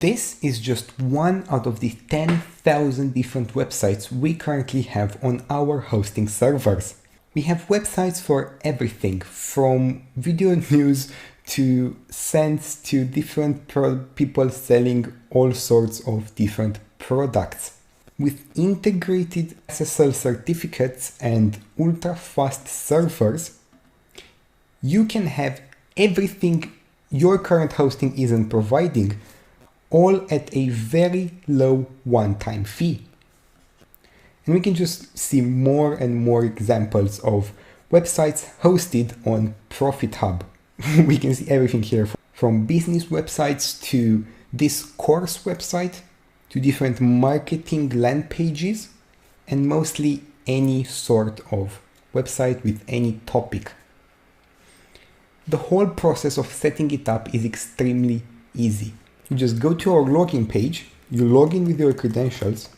This is just one out of the 10,000 different websites we currently have on our hosting servers. We have websites for everything from video news to scents to different people selling all sorts of different products. With integrated SSL certificates and ultra-fast servers, you can have everything your current hosting isn't providing, all at a very low one-time fee. And we can just see more and more examples of websites hosted on ProfitHub. We can see everything here, from business websites to this course website, to different marketing land pages, and mostly any sort of website with any topic. The whole process of setting it up is extremely easy. You just go to our login page, you log in with your credentials,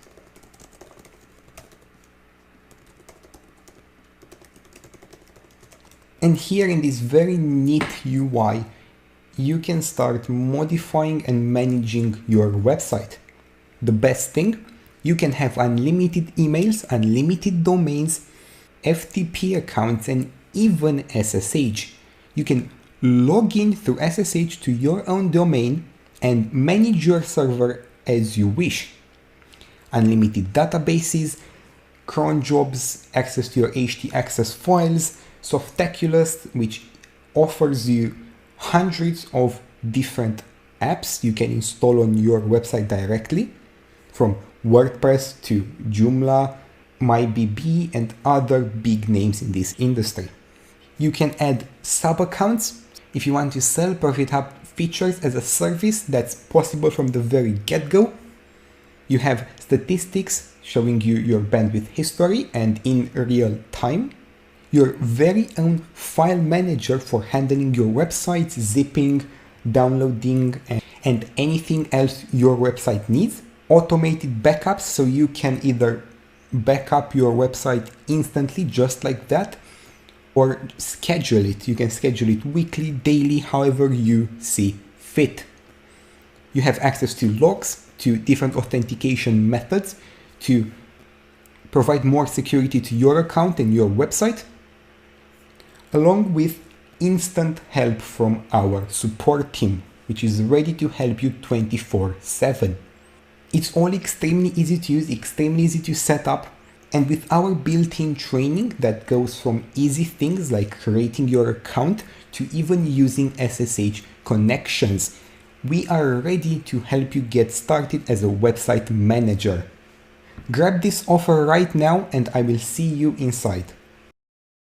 and here in this very neat UI, you can start modifying and managing your website. The best thing, you can have unlimited emails, unlimited domains, FTP accounts, and even SSH. You can log in through SSH to your own domain and manage your server as you wish. Unlimited databases, cron jobs, access to your htaccess files, Softaculous, which offers you hundreds of different apps you can install on your website directly, from WordPress to Joomla, MyBB, and other big names in this industry. You can add sub-accounts if you want to sell ProfitHub features as a service. That's possible from the very get-go. You have statistics showing you your bandwidth history and in real time. Your very own file manager for handling your website, zipping, downloading, and anything else your website needs. Automated backups, so you can either back up your website instantly just like that, or schedule it. You can schedule it weekly, daily, however you see fit. You have access to logs, to different authentication methods to provide more security to your account and your website, along with instant help from our support team, which is ready to help you 24/7. It's all extremely easy to use, extremely easy to set up. And with our built-in training that goes from easy things like creating your account to even using SSH connections, we are ready to help you get started as a website manager. Grab this offer right now and I will see you inside.